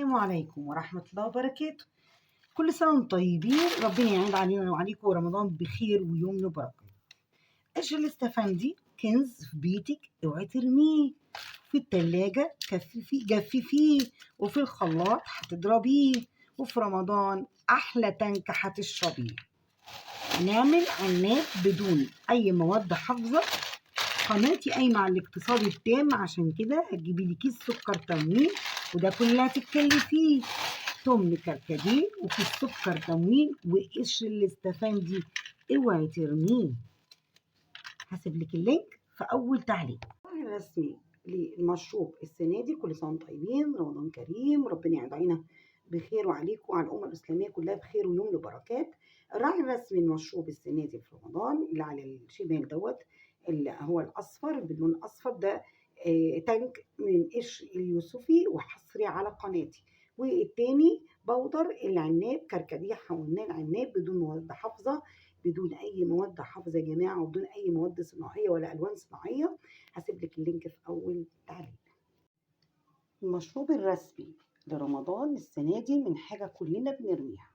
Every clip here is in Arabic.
السلام عليكم ورحمة الله وبركاته. كل سنة وانتم طيبين، ربنا يعيد علينا وعليكم رمضان بخير ويوم وبركة. قشر الاستفندي كنز في بيتك، اوعي ترميه في التلاجة، جففيه وفي الخلاط هتضربيه، وفي رمضان أحلى تنك هتشربيه. نعمل عناب بدون أي مواد حافظة. قناتي قايمة على الاقتصاد التام، عشان كده هتجيبي لي كيس سكر تموين، وده كله هتتكلفيه تمن كركديه وكيس سكر تموين وقشر الاستفندي اوعي ترميه. هسيب لك اللينك في اول تعليق. الرسمي للمشروب السنه دي، كل سنه وانتم طيبين، رمضان كريم، ربنا يعيد علينا بخير وعليكم وعلى الامه الاسلاميه كلها بخير ويوم وبركات. الراعي الرسمي للمشروب السنه دي في رمضان اللي على الشمال دوت، اللي هو الاصفر باللون الاصفر ده، تانك من قشر اليوسفي وحصري على قناتي. والتاني بودر العناب كركديه، حولناه العناب بدون مواد حافظه، بدون اي مواد حافظه يا جماعه، وبدون اي مواد صناعيه ولا الوان صناعيه. هسيب لك اللينك في اول تعليق. المشروب الرسمي لرمضان السنه دي من حاجه كلنا بنرميها،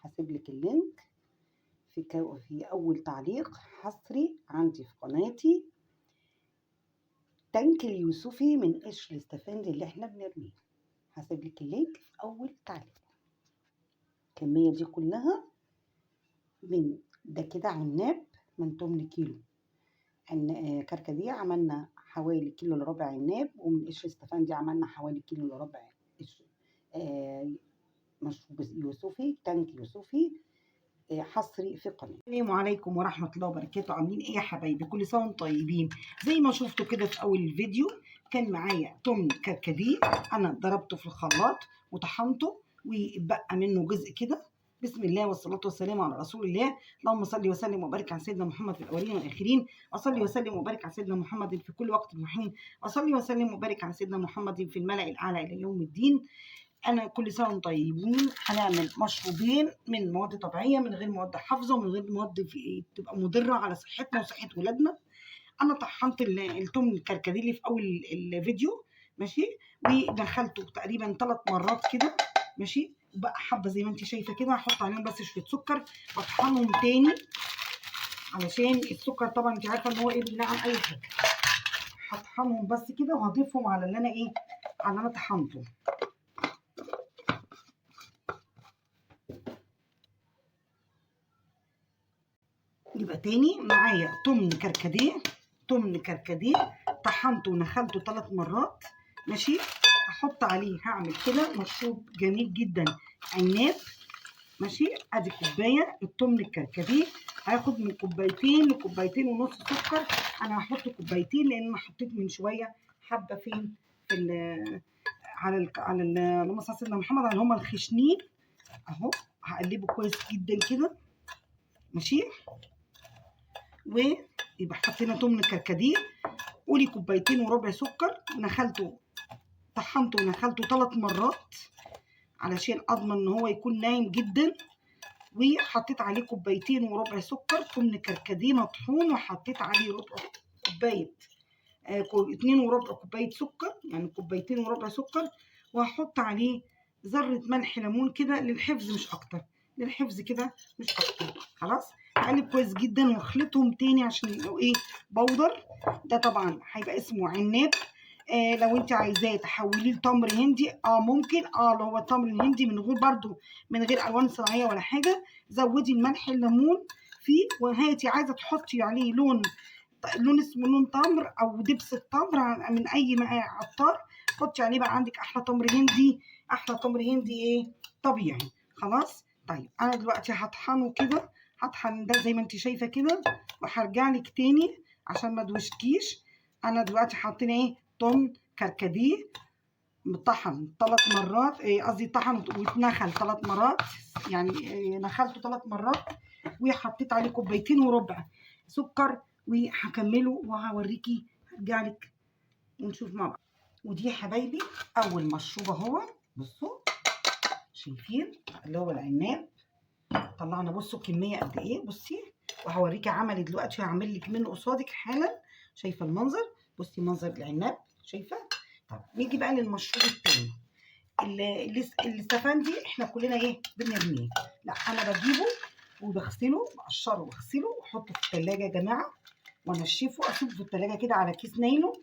هسيب لك اللينك في اول تعليق حصري عندي في قناتي. تانك اليوسفي من قشر الاستفندي اللي احنا بنرميه، هسيب لك اللينك في اول تعليق. الكميه دي كلها من ده كده عناب من 8 كيلو كركديه، عملنا حوالي كيلو الا ربع عناب، ومن قشر استفندي عملنا حوالي كيلو الا ربع قشر. مشروب يوسفي، تانك يوسفي، حصري في قناه. السلام عليكم ورحمه الله وبركاته. عاملين ايه يا حبايبي؟ كل سنه وانتم طيبين. زي ما شفتوا كده في اول الفيديو، كان معايا تمن كركديه، انا ضربته في الخلاط وطحنته وبقى منه جزء كده. بسم الله والصلاة والسلام على رسول الله. اللهم صل وسلم وبارك على سيدنا محمد في الأولين والآخرين، وصلي وسلم وبارك على سيدنا محمد في كل وقت وحين، وصلي وسلم وبارك على سيدنا محمد في الملأ الأعلى إلى يوم الدين. أنا كل سنة وانتم طيبين. هنعمل مشروبين من مواد طبيعية، من غير مواد حافظة ومن غير مواد تبقى مضرة على صحتنا وصحة ولادنا. أنا طحنت التمن الكركديه اللي في أول الفيديو، ماشي، ودخلته تقريبا 3 مرات كده، ماشي، وبقى حبه زي ما انت شايفه كده. هحط عليهم بس شويه سكر واطحنهم تاني، علشان السكر طبعا انت عارفه ان هو ايه بينعم اي حاجه. هطحنهم بس كده وهضيفهم على اللي انا على اللي انا طحنته. يبقى تاني معايا تمن كركديه طحنته ونخلته 3 مرات، ماشي. هحط عليه، هعمل كده مشروب جميل جدا، عناب، ماشي. ادي كوبايه التمن الكركديه، هاخد من كوبايتين لكوبايتين ونص سكر. انا هحط كوبايتين لان انا حطيت من شويه حبه فين في على اللهم صل على سيدنا محمد، على هما الخشنين اهو. هقلبه كويس جدا كده، ماشي. ويبقى حطينا تمن كركديه، قولي كوبايتين وربع سكر، طحنته ونخلته 3 مرات علشان اضمن ان هو يكون نايم جدا. وحطيت عليه كوبايتين وربع سكر، تمن كركديه مطحون، وحطيت عليه ربع كوبايه 2 وربع كوبايه سكر، يعني كوبايتين وربع سكر. وهحط عليه ذره ملح ليمون كده للحفظ مش اكتر، للحفظ كده مش اكتر. خلاص، هقلب كويس جدا واخلطهم تاني عشان يبقوا بودر. ده طبعا هيبقى اسمه عناب. لو انت عايزاه تحوليه لتمر هندي ممكن، لو هو التمر الهندي من غير برضو من غير الوان صناعيه ولا حاجه. زودي الملح الليمون فيه، وهاتي عايزه تحطي عليه لون اسمه لون تمر او دبس التمر من اي عطار، حطي عليه بقى عندك احلى تمر هندي، احلى تمر هندي طبيعي. خلاص. طيب انا دلوقتي هطحنه كده، هطحن ده زي ما انت شايفه كده، وهرجع لك تاني عشان ما دوشكيش. انا دلوقتي حاطين تمن كركديه مطحن 3 مرات، قصدي طحن واتنخل 3 مرات، يعني نخلته 3 مرات، وحطيت عليه كوبايتين وربع سكر، وهكمله وهوريكي، هرجع لك ونشوف مع بعض. ودي يا حبايبي اول مشروب اهو، بصوا شايفين اللي هو العناب. طلعنا بصوا كميه قد ايه، بصي، وهوريكي عملي دلوقتي، هعمل لك منه قصادك حالا. شايفه المنظر؟ بصي منظر العناب، شايفه؟ طب نيجي بقى للمشروب التاني. الاستفندي احنا كلنا ايه بنرميه، لا انا بجيبه وبغسله، بقشره واغسله واحطه في التلاجة يا جماعه، وانشفه اسيبه في التلاجة كده على كيس نايلون،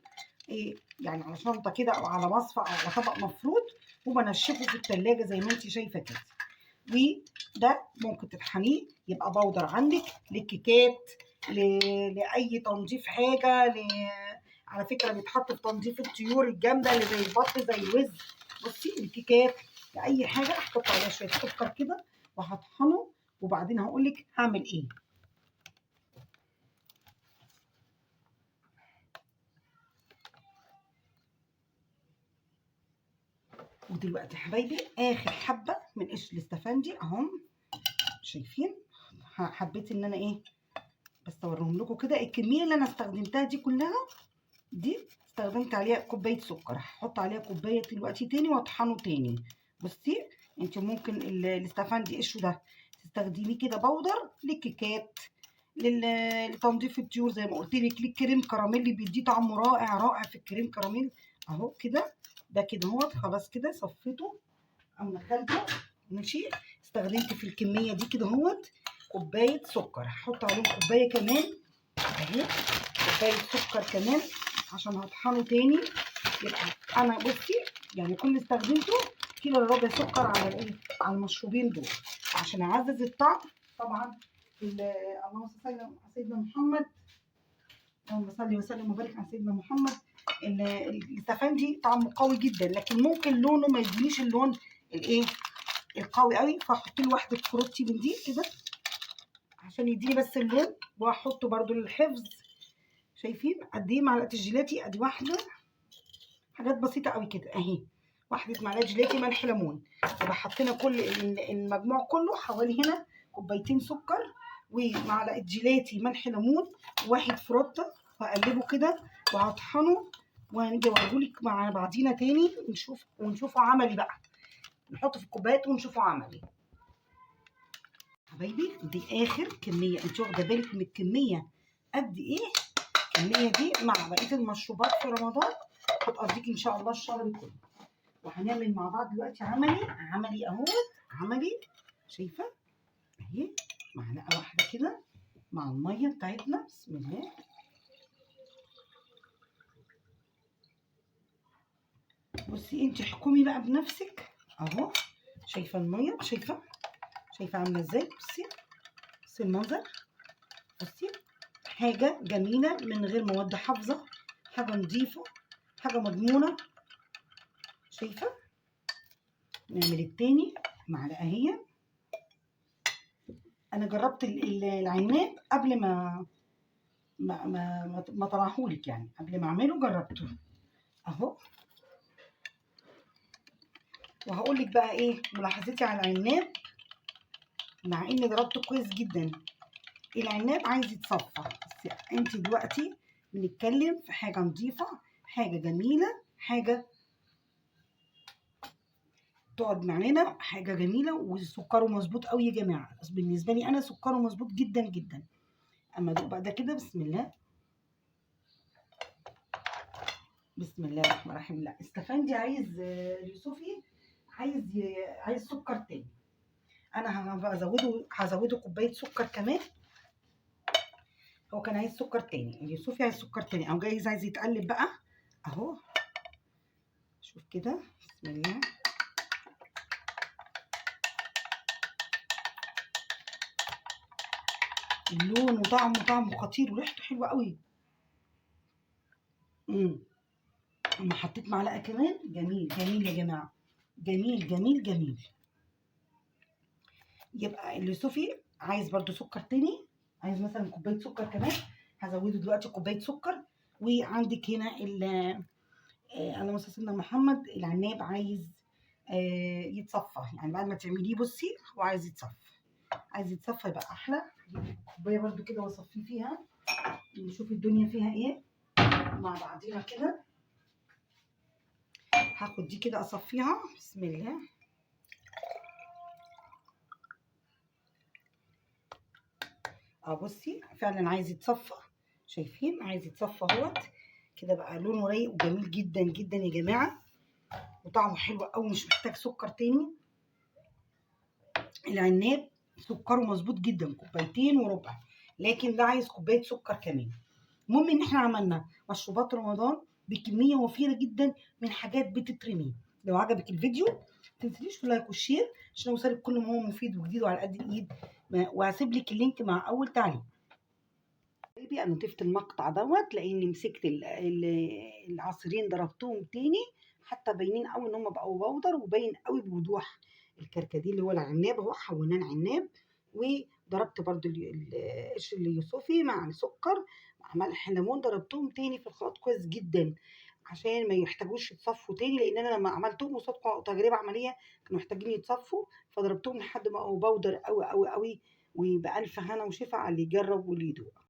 ايه يعني على شنطه كده او على مصفى او على طبق مفروض، وبنشفه في التلاجة زي ما انت شايفه كده. وده ممكن تطحنيه يبقى بودر عندك للكيكات، لاي تنظيف حاجه، على فكره بيتحط في تنظيف الطيور الجامده اللي زي البط زي الوز. بصي الكيكات لاي حاجه هحط عليها شويه سكر كده وهطحنه، وبعدين هقول لك هعمل ايه. ودلوقتي يا حبايبي اخر حبه من قشر الاستفندي اهم، شايفين؟ حبيت ان انا ايه بس اوريهم لكم كده. الكميه اللي انا استخدمتها دي كلها، دي استخدمت عليها كوبايه سكر، هحط عليها كوبايه دلوقتي تاني واطحنه تاني. بصي انت ممكن الاستفندي قشره ده تستخدميه كده بودر للكيكات، لتنظيف الطيور زي ما قلت لك، للكريم كراميل بيديه طعم رائع رائع في الكريم كراميل. اهو كده، ده كده اهوت خلاص كده صفيته او نخلته ماشي. استخدمت في الكميه دي كده اهوت كوبايه سكر، هحط عليهم كوبايه كمان اهي، كوبايه سكر كمان عشان هطحنه تاني. يبقى انا بصي يعني كل اللي استخدمته كيلو الا ربع سكر على الايه، على المشروبين دول عشان اعزز الطعم. طبعا اللهم صل على سيدنا محمد، اللهم صل وسلم وبارك على سيدنا محمد. الاستفندي طعمه قوي جدا، لكن ممكن لونه ما يدينيش اللون الايه القوي قوي، فاحط له واحده فروتي من دي كده عشان يديني بس اللون، واحطه برده للحفظ. شايفين قد ايه معلقه الجيلاتي؟ ادي واحده، حاجات بسيطه قوي كده اهي، واحده معلقه جيلاتي ملح ليمون. يبقى حطينا كل المجموع كله حوالي هنا كوبايتين سكر ومعلقه جيلاتي ملح ليمون وواحد فروته، هقلبه كده وهطحنه، وهنيجي اوريهولك مع بعضينا تاني ونشوفه عملي بقى، نحطه في الكوبايات ونشوفه عملي. حبايبي دي اخر كميه، انت واخده بالك من الكميه قد ايه؟ الكميه دي مع بقيه المشروبات في رمضان هتقضيكي ان شاء الله الشهر كله. وهنعمل مع بعض دلوقتي عملي اهو، عملي شايفه اهي، معلقه واحده كده مع الميه بتاعتنا. بسم الله. بصي انت احكمي بقى بنفسك اهو، شايفه الميه؟ شايفه عامله ازاي؟ بصي المنظر، بصي حاجه جميله من غير مواد حافظه، حاجه نظيفه، حاجه مضمونه. شايفه؟ نعمل التاني معلقه اهي. انا جربت العناب قبل ما طلعهولك، يعني قبل ما اعمله جربته اهو. وهقول لك بقى ايه ملاحظتي على العناب، مع اني ضربته كويس جدا. العناب عايز يتصفى، بس انت دلوقتي بنتكلم في حاجه نظيفه، حاجه جميله، حاجه تقعد معانا، حاجه جميله، وسكره مظبوط قوي يا جماعه. بالنسبه لي انا سكره مظبوط جدا جدا. اما دوق بقى ده كده، بسم الله. بسم الله الرحمن الرحيم. لا استفندي عايز يوسفي عايز سكر تاني، انا هزوده كوبايه سكر كمان. هو كان عايز سكر تاني، اليوسفي عايز سكر تاني او جايز عايز يتقلب بقى اهو. شوف كده، بسم الله. اللون وطعمه خطير وريحته حلوه قوي. انا حطيت معلقه كمان. جميل جميل يا جماعه، جميل جميل جميل. يبقى اليوسفي عايز برده سكر تاني، عايز مثلا كوبايه سكر كمان، هزوده دلوقتي كوبايه سكر. وعندك هنا اللهم صل على محمد، العناب عايز يتصفى، يعني بعد ما تعمليه بصي هو عايز يتصفى يبقى احلى. هجيب كوبايه برده كده واصفيه فيها، نشوف الدنيا فيها ايه مع بعضينا كده. هاخد دي كده اصفيها، بسم الله. بصي فعلا عايز يتصفى، شايفين؟ عايز يتصفى اهوت كده، بقى لونه رايق وجميل جدا جدا يا جماعه. وطعمه حلو قوي، مش محتاج سكر تاني. العناب سكره مظبوط جدا، كوبايتين وربع، لكن ده عايز كوبايه سكر كمان. المهم ان احنا عملنا مشروبات رمضان بكميه وفيره جدا من حاجات بتترمي. لو عجبك الفيديو متنسيش اللايك والشير عشان اوصلك كل ما هو مفيد وجديد وعلى قد الايد، وهسيب لك اللينك مع اول تعليق. حبيبي انا ضفت المقطع دوت لاني مسكت العصيرين ضربتهم تاني، حتى باينين قوي ان هم بقوا بودر، وباين قوي بوضوح الكركديه اللي هو العناب اهو حولناه عناب. وضربت برضو القشر اليوسفي مع السكر مع ملح ليمون، ضربتهم تاني في الخلاط كويس جدا عشان ما يحتاجوش يتصفوا تاني، لان انا لما عملتهم قصاد تجربه عمليه كانوا محتاجين يتصفوا، فضربتهم لحد ما بقوا بودر قوي قوي قوي. وبألف هنا وشفا على اللي يجرب واللي يدوق.